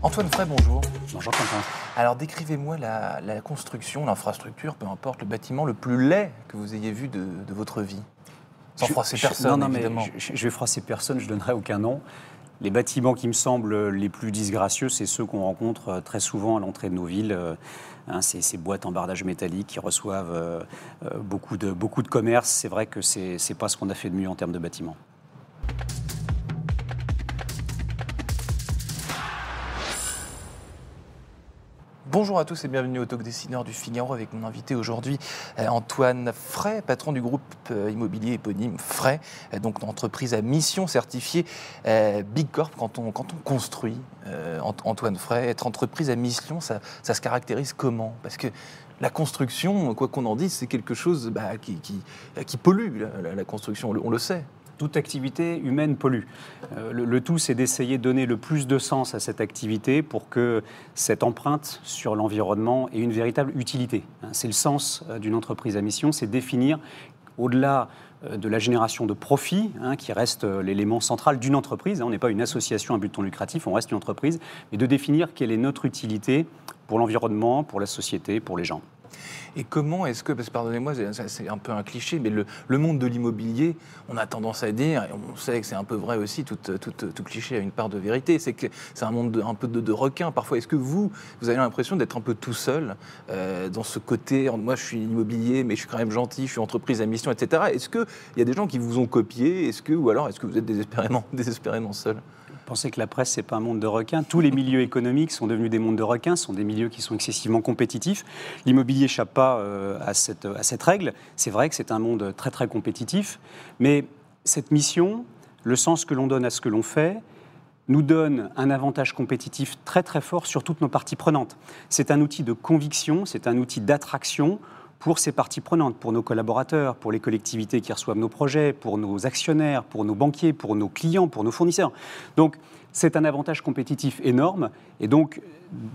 Antoine Frey, bonjour. Bonjour Quentin. Alors décrivez-moi la construction, l'infrastructure, peu importe, le bâtiment le plus laid que vous ayez vu de votre vie. Sans froisser personne, évidemment. Je vais froisser personne, je ne donnerai aucun nom. Les bâtiments qui me semblent les plus disgracieux, c'est ceux qu'on rencontre très souvent à l'entrée de nos villes. Ces boîtes en bardage métallique qui reçoivent beaucoup de commerces. C'est vrai que ce n'est pas ce qu'on a fait de mieux en termes de bâtiments. Bonjour à tous et bienvenue au Talk Dessineur du Figaro avec mon invité aujourd'hui Antoine Frey, patron du groupe immobilier éponyme Frey, donc une entreprise à mission certifiée Big Corp. Quand on construit, Antoine Frey, être entreprise à mission, ça se caractérise comment ? Parce que la construction, quoi qu'on en dise, c'est quelque chose qui pollue, la construction, on le sait. Toute activité humaine pollue. Le tout, c'est d'essayer de donner le plus de sens à cette activité pour que cette empreinte sur l'environnement ait une véritable utilité. C'est le sens d'une entreprise à mission, c'est définir, au-delà de la génération de profit, qui reste l'élément central d'une entreprise. On n'est pas une association à but non lucratif, on reste une entreprise, mais de définir quelle est notre utilité pour l'environnement, pour la société, pour les gens. Et comment est-ce que, parce que pardonnez-moi, c'est un peu un cliché, mais le monde de l'immobilier, on a tendance à dire, et on sait que c'est un peu vrai aussi, tout cliché a une part de vérité, c'est que c'est un monde un peu de requins parfois. Est-ce que vous avez l'impression d'être un peu tout seul dans ce côté, moi je suis immobilier, mais je suis quand même gentil, je suis entreprise à mission, etc. Est-ce qu'il y a des gens qui vous ont copié, ou alors est-ce que vous êtes désespérément seul ? Vous pensez que la presse, ce n'est pas un monde de requins. Tous les milieux économiques sont devenus des mondes de requins, ce sont des milieux qui sont excessivement compétitifs. L'immobilier n'échappe pas à cette règle. C'est vrai que c'est un monde très très compétitif, mais cette mission, le sens que l'on donne à ce que l'on fait, nous donne un avantage compétitif très très fort sur toutes nos parties prenantes. C'est un outil de conviction, c'est un outil d'attraction pour ces parties prenantes, pour nos collaborateurs, pour les collectivités qui reçoivent nos projets, pour nos actionnaires, pour nos banquiers, pour nos clients, pour nos fournisseurs. Donc, c'est un avantage compétitif énorme. Et donc,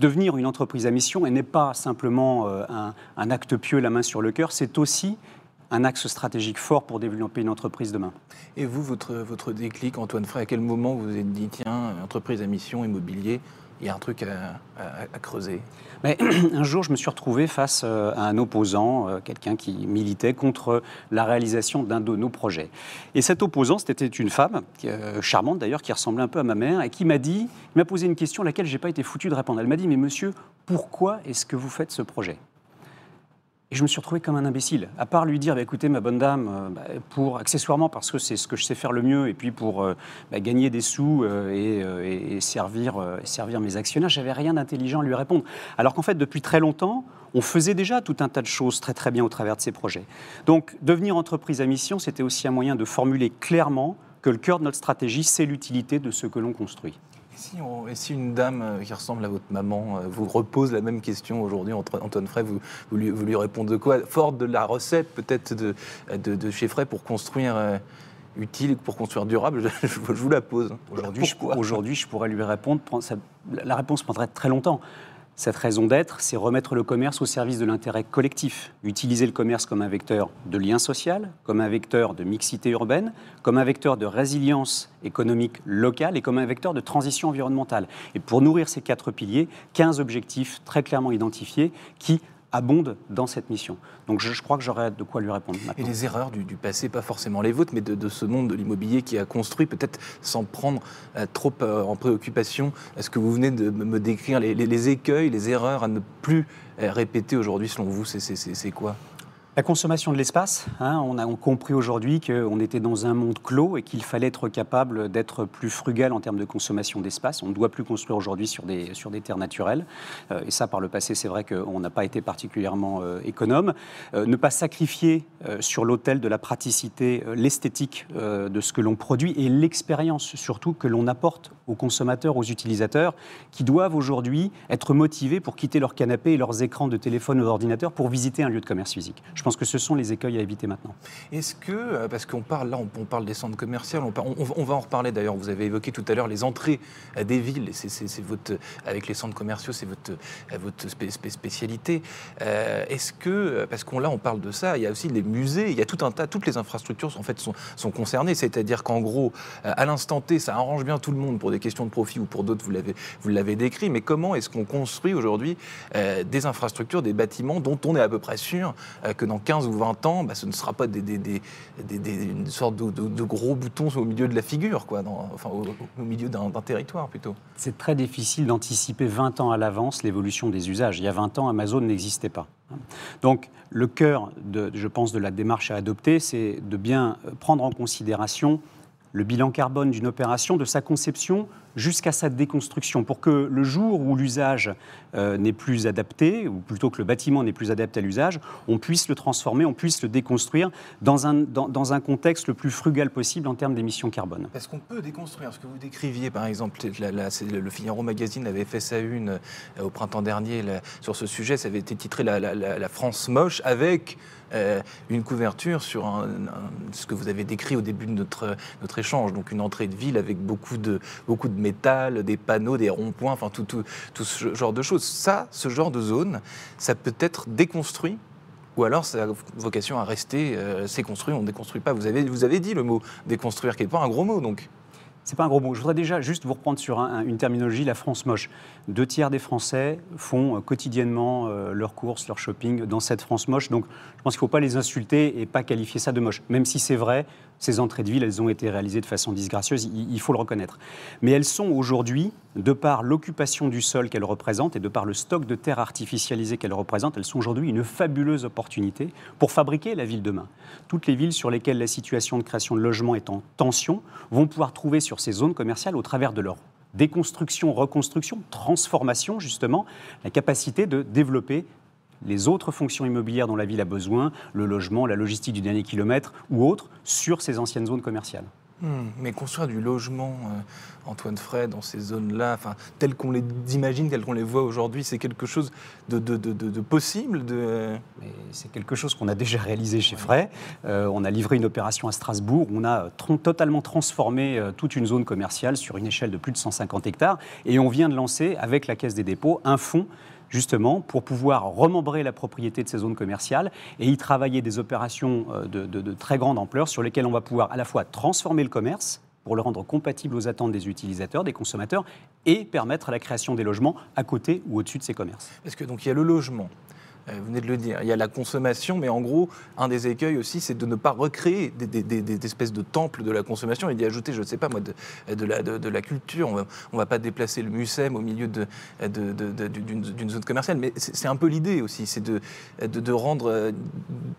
devenir une entreprise à mission n'est pas simplement un acte pieux, la main sur le cœur, c'est aussi un axe stratégique fort pour développer une entreprise demain. Et vous, votre déclic, Antoine Frey, à quel moment vous vous êtes dit, tiens, entreprise à mission, immobilier, il y a un truc à creuser? Mais un jour, je me suis retrouvé face à un opposant, quelqu'un qui militait contre la réalisation d'un de nos projets. Et cet opposant, c'était une femme, charmante d'ailleurs, qui ressemblait un peu à ma mère, et qui m'a posé une question à laquelle je n'ai pas été foutu de répondre. Elle m'a dit, mais monsieur, pourquoi est-ce que vous faites ce projet ? Et je me suis retrouvé comme un imbécile, à part lui dire, écoutez ma bonne dame, accessoirement parce que c'est ce que je sais faire le mieux, et puis pour gagner des sous et servir mes actionnaires, j'avais rien d'intelligent à lui répondre. Alors qu'en fait, depuis très longtemps, on faisait déjà tout un tas de choses très très bien au travers de ces projets. Donc, devenir entreprise à mission, c'était aussi un moyen de formuler clairement que le cœur de notre stratégie, c'est l'utilité de ce que l'on construit. Et si une dame qui ressemble à votre maman vous repose la même question aujourd'hui, Antoine Frey, vous lui répondez quoi ? Fort de la recette peut-être de chez Frey pour construire utile, pour construire durable, je vous la pose. Aujourd'hui, je pourrais lui répondre, la réponse prendrait très longtemps. Cette raison d'être, c'est remettre le commerce au service de l'intérêt collectif. Utiliser le commerce comme un vecteur de lien social, comme un vecteur de mixité urbaine, comme un vecteur de résilience économique locale et comme un vecteur de transition environnementale. Et pour nourrir ces 4 piliers, 15 objectifs très clairement identifiés qui abondent dans cette mission. Donc je crois que j'aurai de quoi lui répondre maintenant. Et les erreurs du passé, pas forcément les vôtres, mais de ce monde de l'immobilier qui a construit, peut-être sans prendre trop en préoccupation, est-ce que vous venez de me décrire les écueils, les erreurs à ne plus répéter aujourd'hui selon vous, c'est quoi ? La consommation de l'espace, on a compris aujourd'hui qu'on était dans un monde clos et qu'il fallait être capable d'être plus frugal en termes de consommation d'espace. On ne doit plus construire aujourd'hui sur des terres naturelles. Et ça, par le passé, c'est vrai qu'on n'a pas été particulièrement économe. Ne pas sacrifier sur l'autel de la praticité, l'esthétique de ce que l'on produit et l'expérience surtout que l'on apporte aux consommateurs, aux utilisateurs, qui doivent aujourd'hui être motivés pour quitter leur canapé et leurs écrans de téléphone ou d'ordinateur pour visiter un lieu de commerce physique. Je pense que ce sont les écueils à éviter maintenant. Est-ce que, parce qu'on parle là, on parle des centres commerciaux, on va en reparler d'ailleurs, vous avez évoqué tout à l'heure les entrées des villes, c'est avec les centres commerciaux, c'est votre spécialité. Est-ce que, parce qu'on là on parle de ça, il y a aussi les musées, il y a tout un tas, toutes les infrastructures sont concernées, c'est-à-dire qu'en gros, à l'instant T, ça arrange bien tout le monde pour des questions de profit ou pour d'autres, vous l'avez décrit, mais comment est-ce qu'on construit aujourd'hui des infrastructures, des bâtiments dont on est à peu près sûr que dans 15 ou 20 ans, ce ne sera pas une sorte de gros boutons au milieu de la figure, quoi, au milieu d'un territoire plutôt. C'est très difficile d'anticiper 20 ans à l'avance l'évolution des usages. Il y a 20 ans, Amazon n'existait pas. Donc, le cœur, je pense, de la démarche à adopter, c'est de bien prendre en considération le bilan carbone d'une opération, de sa conception jusqu'à sa déconstruction, pour que le jour où l'usage n'est plus adapté, ou plutôt que le bâtiment n'est plus adapté à l'usage, on puisse le transformer, on puisse le déconstruire dans un contexte le plus frugal possible en termes d'émissions carbone. Parce qu'on peut déconstruire ce que vous décriviez, par exemple, le Figaro Magazine avait fait sa une au printemps dernier sur ce sujet, ça avait été titré la France moche, avec une couverture sur ce que vous avez décrit au début de notre échange, donc une entrée de ville avec beaucoup de métal, des panneaux, des ronds-points, enfin tout ce genre de choses. Ça, ce genre de zone, ça peut être déconstruit ou alors ça a vocation à rester, c'est construit, on ne déconstruit pas. Vous avez dit le mot déconstruire, qui n'est pas un gros mot donc. C'est pas un gros mot. Je voudrais déjà juste vous reprendre sur une terminologie, la France moche. 2/3 des Français font quotidiennement leurs courses, leur shopping dans cette France moche. Donc je pense qu'il ne faut pas les insulter et pas qualifier ça de moche. Même si c'est vrai, ces entrées de ville, elles ont été réalisées de façon disgracieuse, il faut le reconnaître. Mais elles sont aujourd'hui, de par l'occupation du sol qu'elles représentent et de par le stock de terre artificialisée qu'elles représentent, elles sont aujourd'hui une fabuleuse opportunité pour fabriquer la ville demain. Toutes les villes sur lesquelles la situation de création de logements est en tension vont pouvoir trouver sur ces zones commerciales, au travers de leur déconstruction, reconstruction, transformation justement, la capacité de développer les autres fonctions immobilières dont la ville a besoin, le logement, la logistique du dernier kilomètre ou autres, sur ces anciennes zones commerciales. Mais construire du logement, Antoine Frey, dans ces zones-là, telles qu'on les imagine, telles qu'on les voit aujourd'hui, c'est quelque chose de possible Mais c'est quelque chose qu'on a déjà réalisé chez Frey. On a livré une opération à Strasbourg où on a totalement transformé toute une zone commerciale sur une échelle de plus de 150 hectares. Et on vient de lancer, avec la Caisse des dépôts, un fonds justement pour pouvoir remembrer la propriété de ces zones commerciales et y travailler des opérations de très grande ampleur sur lesquelles on va pouvoir à la fois transformer le commerce pour le rendre compatible aux attentes des utilisateurs, des consommateurs, et permettre la création des logements à côté ou au-dessus de ces commerces. Parce que donc il y a le logement. Vous venez de le dire, il y a la consommation, mais en gros, un des écueils aussi, c'est de ne pas recréer des espèces de temples de la consommation et d'y ajouter, je ne sais pas moi, de la culture. On ne va pas déplacer le Mucem au milieu d'une zone commerciale, mais c'est un peu l'idée aussi, c'est de rendre,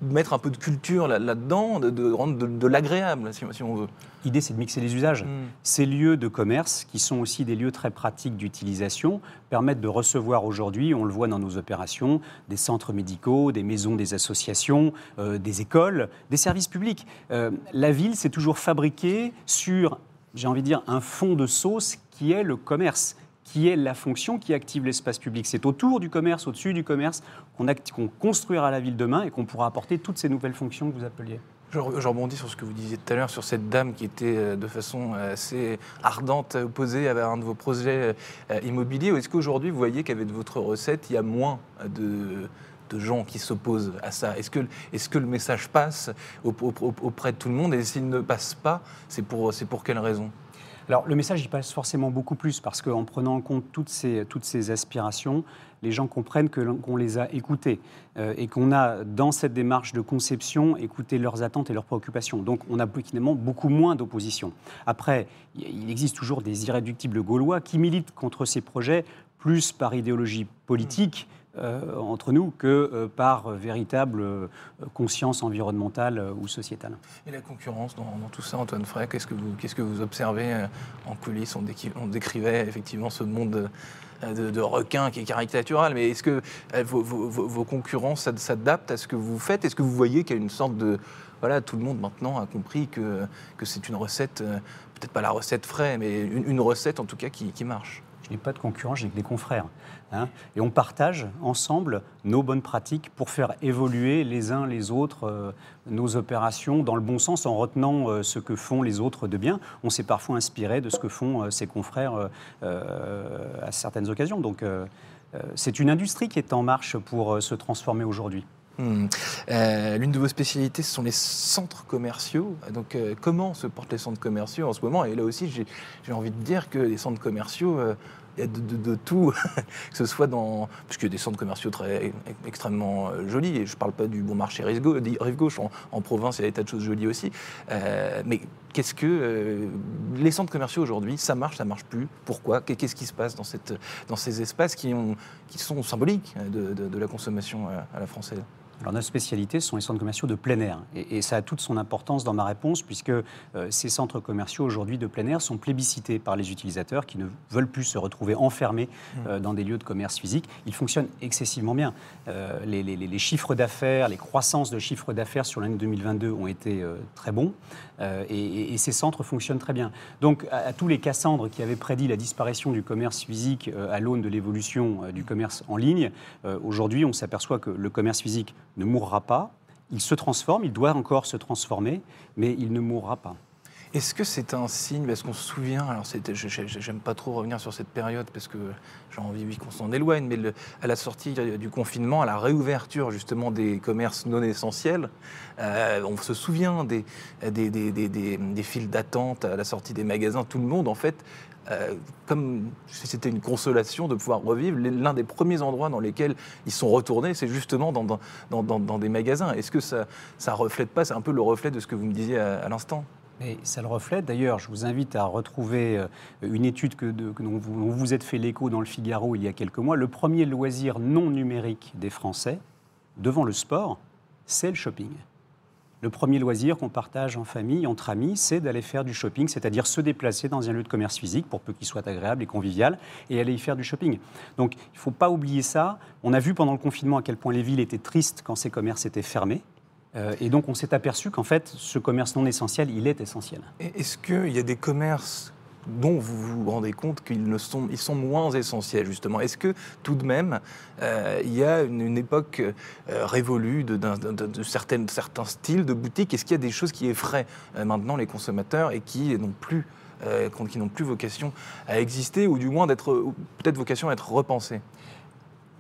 mettre un peu de culture là-dedans, de rendre de l'agréable, si on veut. L'idée, c'est de mixer les usages. Ces lieux de commerce, qui sont aussi des lieux très pratiques d'utilisation, permettent de recevoir aujourd'hui, on le voit dans nos opérations, des centres médicaux, des maisons, des associations, des écoles, des services publics. La ville s'est toujours fabriquée sur, j'ai envie de dire, un fond de sauce qui est le commerce, qui est la fonction qui active l'espace public. C'est autour du commerce, au-dessus du commerce, qu'on construira la ville demain et qu'on pourra apporter toutes ces nouvelles fonctions que vous appeliez. Je rebondis sur ce que vous disiez tout à l'heure, sur cette dame qui était de façon assez ardente opposée à un de vos projets immobiliers. Est-ce qu'aujourd'hui, vous voyez qu'avec votre recette, il y a moins de gens qui s'opposent à ça? Est-ce que le message passe auprès de tout le monde? Et s'il ne passe pas, c'est pour quelle raison? Alors, le message, il passe forcément beaucoup plus, parce qu'en prenant en compte toutes ces aspirations, les gens comprennent qu'on les a écoutées et qu'on a, dans cette démarche de conception, écouté leurs attentes et leurs préoccupations. Donc, on a finalement beaucoup moins d'opposition. Après, il existe toujours des irréductibles gaulois qui militent contre ces projets, plus par idéologie politique, entre nous que par véritable conscience environnementale ou sociétale. Et la concurrence dans tout ça, Antoine Frey, qu'est-ce que vous observez en coulisses? On décrivait effectivement ce monde de requins qui est caricatural, mais est-ce que vos concurrents s'adaptent à ce que vous faites? Est-ce que vous voyez qu'il y a une sorte de... Voilà, tout le monde maintenant a compris que c'est une recette, peut-être pas la recette Frey, mais une recette en tout cas qui marche. Je n'ai pas de concurrents, j'ai que des confrères. Hein. Et on partage ensemble nos bonnes pratiques pour faire évoluer les uns les autres nos opérations dans le bon sens en retenant ce que font les autres de bien. On s'est parfois inspiré de ce que font ses confrères à certaines occasions. Donc c'est une industrie qui est en marche pour se transformer aujourd'hui. L'une de vos spécialités, ce sont les centres commerciaux. Donc, comment se portent les centres commerciaux en ce moment? Et là aussi, j'ai envie de dire que les centres commerciaux, il y a de tout, que ce soit dans... Parce qu'il y a des centres commerciaux extrêmement jolis, et je ne parle pas du bon marché rive gauche, en province, il y a des tas de choses jolies aussi. Mais qu'est-ce que les centres commerciaux aujourd'hui, ça marche plus? Pourquoi? Qu'est-ce qui se passe dans ces espaces qui sont symboliques de la consommation à la française? Alors notre spécialité, ce sont les centres commerciaux de plein air. Et ça a toute son importance dans ma réponse, puisque ces centres commerciaux aujourd'hui de plein air sont plébiscités par les utilisateurs qui ne veulent plus se retrouver enfermés dans des lieux de commerce physique. Ils fonctionnent excessivement bien. Les chiffres d'affaires, les croissances de chiffres d'affaires sur l'année 2022 ont été très bons. Et ces centres fonctionnent très bien. Donc à tous les Cassandres qui avaient prédit la disparition du commerce physique à l'aune de l'évolution du commerce en ligne, aujourd'hui on s'aperçoit que le commerce physique ne mourra pas, il se transforme, il doit encore se transformer, mais il ne mourra pas. Est-ce que c'est un signe, parce qu'on se souvient, alors j'aime pas trop revenir sur cette période parce que j'ai envie qu'on s'en éloigne, mais à la sortie du confinement, à la réouverture justement des commerces non essentiels, on se souvient des files d'attente à la sortie des magasins, tout le monde en fait, comme si c'était une consolation de pouvoir revivre, l'un des premiers endroits dans lesquels ils sont retournés, c'est justement dans des magasins. Est-ce que ça reflète pas, c'est un peu le reflet de ce que vous me disiez à l'instant? Et ça le reflète. D'ailleurs, je vous invite à retrouver une étude dont vous vous êtes fait l'écho dans le Figaro il y a quelques mois. Le premier loisir non numérique des Français, devant le sport, c'est le shopping. Le premier loisir qu'on partage en famille, entre amis, c'est d'aller faire du shopping, c'est-à-dire se déplacer dans un lieu de commerce physique, pour peu qu'il soit agréable et convivial, et aller y faire du shopping. Donc, il ne faut pas oublier ça. On a vu pendant le confinement à quel point les villes étaient tristes quand ces commerces étaient fermés. Et donc, on s'est aperçu qu'en fait, ce commerce non essentiel, il est essentiel. Est-ce qu'il y a des commerces dont vous vous rendez compte qu'ils sont moins essentiels, justement? Est-ce que, tout de même, il y a une époque révolue de certains styles de boutiques? Est-ce qu'il y a des choses qui effraient maintenant les consommateurs et qui n'ont plus vocation à exister, ou du moins peut-être vocation à être repensées?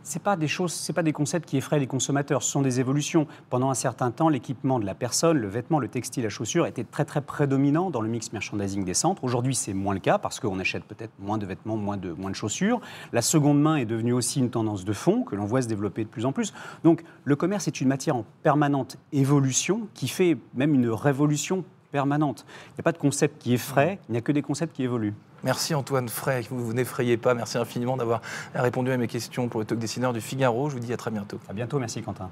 Ce n'est pas des concepts qui effraient les consommateurs, ce sont des évolutions. Pendant un certain temps, l'équipement de la personne, le vêtement, le textile, la chaussure était très très prédominant dans le mix merchandising des centres. Aujourd'hui, c'est moins le cas parce qu'on achète peut-être moins de vêtements, moins de chaussures. La seconde main est devenue aussi une tendance de fond que l'on voit se développer de plus en plus. Donc le commerce est une matière en permanente évolution qui fait même une révolution permanente. Il n'y a pas de concept qui effraie, il n'y a que des concepts qui évoluent. Merci Antoine Fray, vous n'effrayez pas. Merci infiniment d'avoir répondu à mes questions pour le Talk Dessineur du Figaro. Je vous dis à très bientôt. À bientôt, merci Quentin.